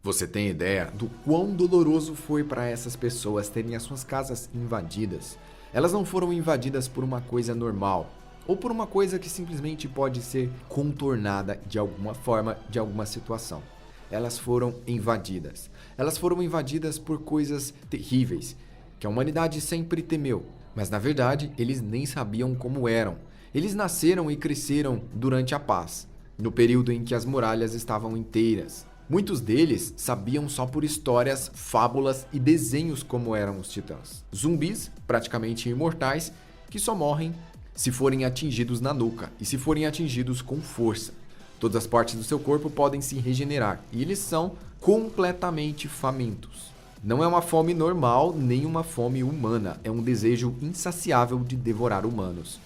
Você tem ideia do quão doloroso foi para essas pessoas terem as suas casas invadidas? Elas não foram invadidas por uma coisa normal, ou por uma coisa que simplesmente pode ser contornada de alguma forma, de alguma situação. Elas foram invadidas. Elas foram invadidas por coisas terríveis, que a humanidade sempre temeu, mas na verdade eles nem sabiam como eram. Eles nasceram e cresceram durante a paz, no período em que as muralhas estavam inteiras. Muitos deles sabiam só por histórias, fábulas e desenhos como eram os titãs. Zumbis, praticamente imortais, que só morrem se forem atingidos na nuca e se forem atingidos com força. Todas as partes do seu corpo podem se regenerar e eles são completamente famintos. Não é uma fome normal nem uma fome humana, é um desejo insaciável de devorar humanos.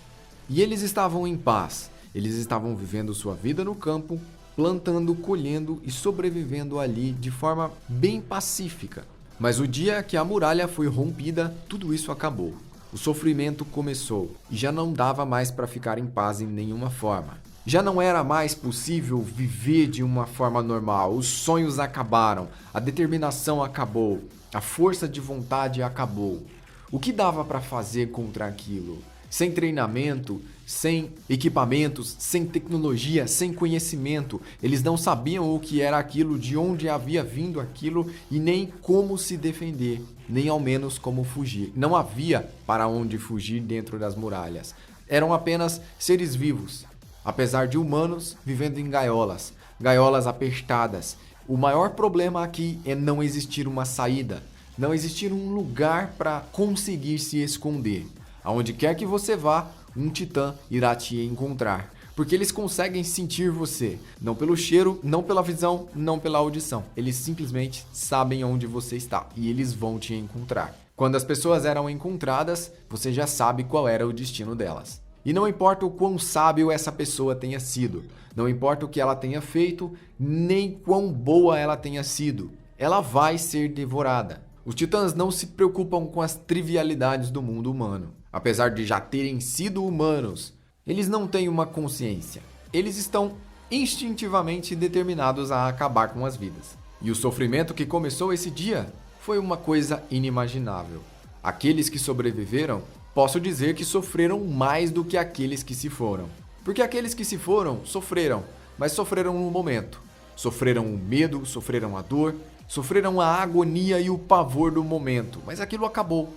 E eles estavam em paz, eles estavam vivendo sua vida no campo, plantando, colhendo e sobrevivendo ali de forma bem pacífica. Mas o dia que a muralha foi rompida, tudo isso acabou. O sofrimento começou e já não dava mais para ficar em paz em nenhuma forma. Já não era mais possível viver de uma forma normal. Os sonhos acabaram, a determinação acabou, a força de vontade acabou. O que dava para fazer contra aquilo? Sem treinamento, sem equipamentos, sem tecnologia, sem conhecimento. Eles não sabiam o que era aquilo, de onde havia vindo aquilo e nem como se defender, nem ao menos como fugir. Não havia para onde fugir dentro das muralhas. Eram apenas seres vivos, apesar de humanos vivendo em gaiolas, gaiolas apertadas. O maior problema aqui é não existir uma saída, não existir um lugar para conseguir se esconder. Aonde quer que você vá, um titã irá te encontrar. Porque eles conseguem sentir você. Não pelo cheiro, não pela visão, não pela audição. Eles simplesmente sabem onde você está e eles vão te encontrar. Quando as pessoas eram encontradas, você já sabe qual era o destino delas. E não importa o quão sábio essa pessoa tenha sido. Não importa o que ela tenha feito, nem quão boa ela tenha sido. Ela vai ser devorada. Os titãs não se preocupam com as trivialidades do mundo humano. Apesar de já terem sido humanos, eles não têm uma consciência. Eles estão instintivamente determinados a acabar com as vidas. E o sofrimento que começou esse dia foi uma coisa inimaginável. Aqueles que sobreviveram, posso dizer que sofreram mais do que aqueles que se foram. Porque aqueles que se foram, sofreram, mas sofreram no momento. Sofreram o medo, sofreram a dor, sofreram a agonia e o pavor do momento, mas aquilo acabou.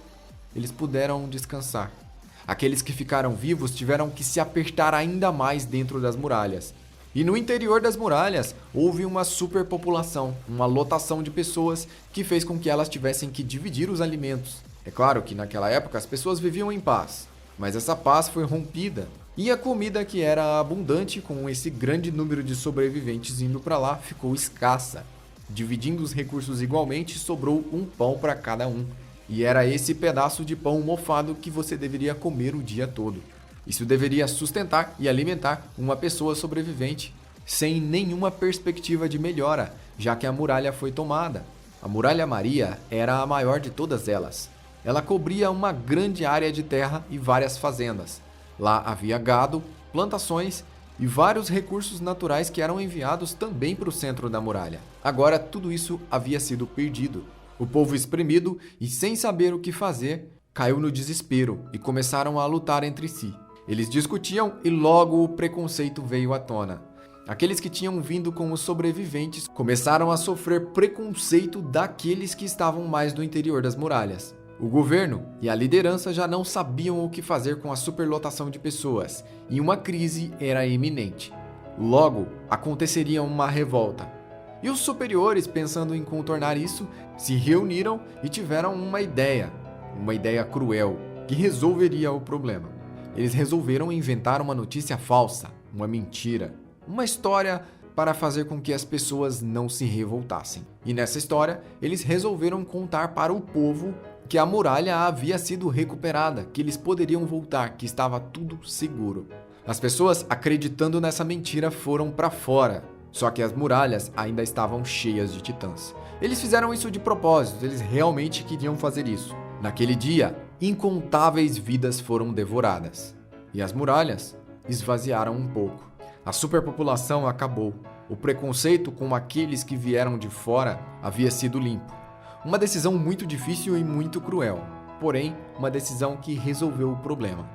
Eles puderam descansar. Aqueles que ficaram vivos tiveram que se apertar ainda mais dentro das muralhas. E no interior das muralhas houve uma superpopulação, uma lotação de pessoas que fez com que elas tivessem que dividir os alimentos. É claro que naquela época as pessoas viviam em paz, mas essa paz foi rompida. E a comida que era abundante, com esse grande número de sobreviventes indo para lá, ficou escassa. Dividindo os recursos igualmente, sobrou um pão para cada um. E era esse pedaço de pão mofado que você deveria comer o dia todo. Isso deveria sustentar e alimentar uma pessoa sobrevivente, sem nenhuma perspectiva de melhora, já que a muralha foi tomada. A Muralha Maria era a maior de todas elas. Ela cobria uma grande área de terra e várias fazendas. Lá havia gado, plantações e vários recursos naturais que eram enviados também para o centro da muralha. Agora tudo isso havia sido perdido. O povo espremido e sem saber o que fazer, caiu no desespero e começaram a lutar entre si. Eles discutiam e logo o preconceito veio à tona. Aqueles que tinham vindo com os sobreviventes começaram a sofrer preconceito daqueles que estavam mais no interior das muralhas. O governo e a liderança já não sabiam o que fazer com a superlotação de pessoas e uma crise era iminente. Logo, aconteceria uma revolta. E os superiores, pensando em contornar isso, se reuniram e tiveram uma ideia cruel, que resolveria o problema. Eles resolveram inventar uma notícia falsa, uma mentira, uma história para fazer com que as pessoas não se revoltassem. E nessa história, eles resolveram contar para o povo que a muralha havia sido recuperada, que eles poderiam voltar, que estava tudo seguro. As pessoas, acreditando nessa mentira, foram para fora. Só que as muralhas ainda estavam cheias de titãs. Eles fizeram isso de propósito, eles realmente queriam fazer isso. Naquele dia, incontáveis vidas foram devoradas. E as muralhas esvaziaram um pouco. A superpopulação acabou. O preconceito com aqueles que vieram de fora havia sido limpo. Uma decisão muito difícil e muito cruel, porém, uma decisão que resolveu o problema.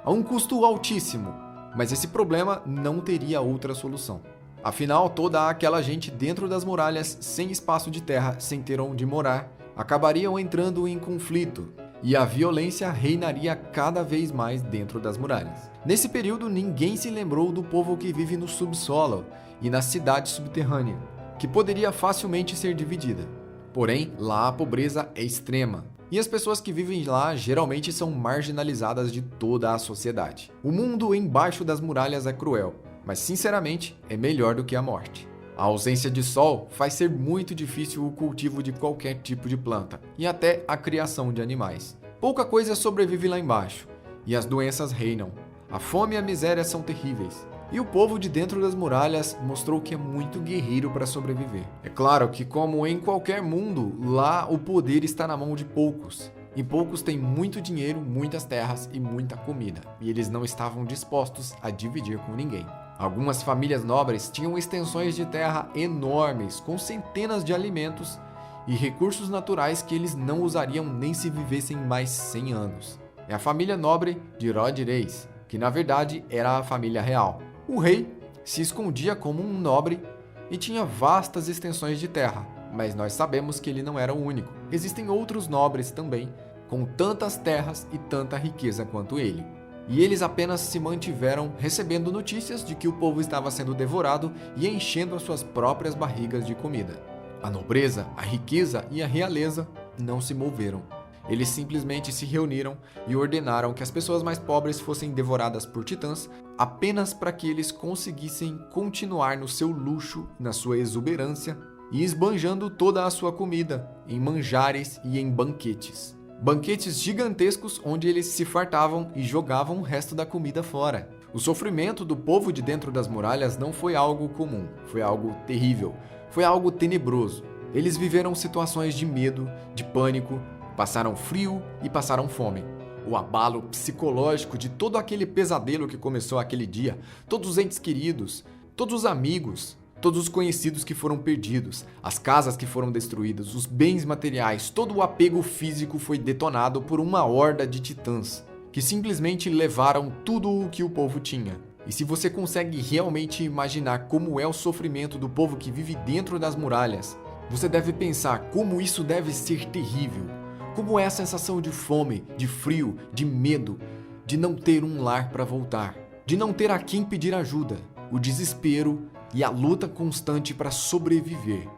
A um custo altíssimo, mas esse problema não teria outra solução. Afinal, toda aquela gente dentro das muralhas, sem espaço de terra, sem ter onde morar, acabariam entrando em conflito, e a violência reinaria cada vez mais dentro das muralhas. Nesse período, ninguém se lembrou do povo que vive no subsolo e na cidade subterrânea, que poderia facilmente ser dividida. Porém, lá a pobreza é extrema, e as pessoas que vivem lá geralmente são marginalizadas de toda a sociedade. O mundo embaixo das muralhas é cruel, mas sinceramente é melhor do que a morte. A ausência de sol faz ser muito difícil o cultivo de qualquer tipo de planta e até a criação de animais. Pouca coisa sobrevive lá embaixo e as doenças reinam. A fome e a miséria são terríveis. E o povo de dentro das muralhas mostrou que é muito guerreiro para sobreviver. É claro que, como em qualquer mundo, lá o poder está na mão de poucos. E poucos têm muito dinheiro, muitas terras e muita comida. E eles não estavam dispostos a dividir com ninguém. Algumas famílias nobres tinham extensões de terra enormes, com centenas de alimentos e recursos naturais que eles não usariam nem se vivessem mais 100 anos. É a família nobre de Rod Reis, que na verdade era a família real. O rei se escondia como um nobre e tinha vastas extensões de terra, mas nós sabemos que ele não era o único. Existem outros nobres também, com tantas terras e tanta riqueza quanto ele. E eles apenas se mantiveram recebendo notícias de que o povo estava sendo devorado e enchendo as suas próprias barrigas de comida. A nobreza, a riqueza e a realeza não se moveram. Eles simplesmente se reuniram e ordenaram que as pessoas mais pobres fossem devoradas por titãs apenas para que eles conseguissem continuar no seu luxo, na sua exuberância e esbanjando toda a sua comida em manjares e em banquetes. Banquetes gigantescos onde eles se fartavam e jogavam o resto da comida fora. O sofrimento do povo de dentro das muralhas não foi algo comum, foi algo terrível, foi algo tenebroso. Eles viveram situações de medo, de pânico, passaram frio e passaram fome. O abalo psicológico de todo aquele pesadelo que começou aquele dia, todos os entes queridos, todos os amigos, todos os conhecidos que foram perdidos, as casas que foram destruídas, os bens materiais, todo o apego físico foi detonado por uma horda de titãs, que simplesmente levaram tudo o que o povo tinha. E se você consegue realmente imaginar como é o sofrimento do povo que vive dentro das muralhas, você deve pensar como isso deve ser terrível. Como é a sensação de fome, de frio, de medo, de não ter um lar para voltar, de não ter a quem pedir ajuda, o desespero e a luta constante para sobreviver.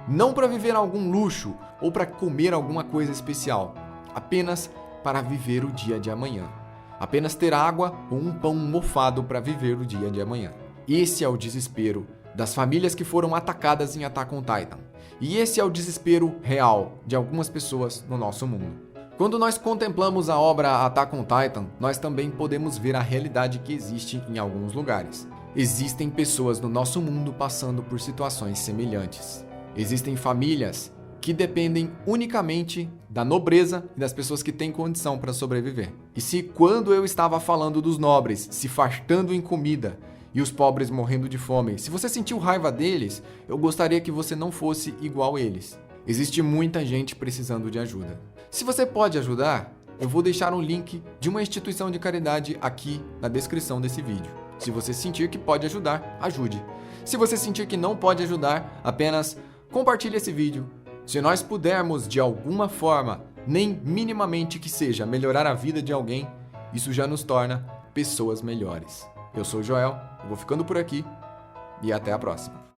Não para viver algum luxo ou para comer alguma coisa especial, apenas para viver o dia de amanhã. Apenas ter água ou um pão mofado para viver o dia de amanhã. Esse é o desespero das famílias que foram atacadas em Attack on Titan. E esse é o desespero real de algumas pessoas no nosso mundo. Quando nós contemplamos a obra Attack on Titan, nós também podemos ver a realidade que existe em alguns lugares. Existem pessoas no nosso mundo passando por situações semelhantes. Existem famílias que dependem unicamente da nobreza e das pessoas que têm condição para sobreviver. E se quando eu estava falando dos nobres se fartando em comida e os pobres morrendo de fome, se você sentiu raiva deles, eu gostaria que você não fosse igual eles. Existe muita gente precisando de ajuda. Se você pode ajudar, eu vou deixar um link de uma instituição de caridade aqui na descrição desse vídeo. Se você sentir que pode ajudar, ajude. Se você sentir que não pode ajudar, apenas compartilhe esse vídeo. Se nós pudermos, de alguma forma, nem minimamente que seja, melhorar a vida de alguém, isso já nos torna pessoas melhores. Eu sou o Joel, eu vou ficando por aqui e até a próxima.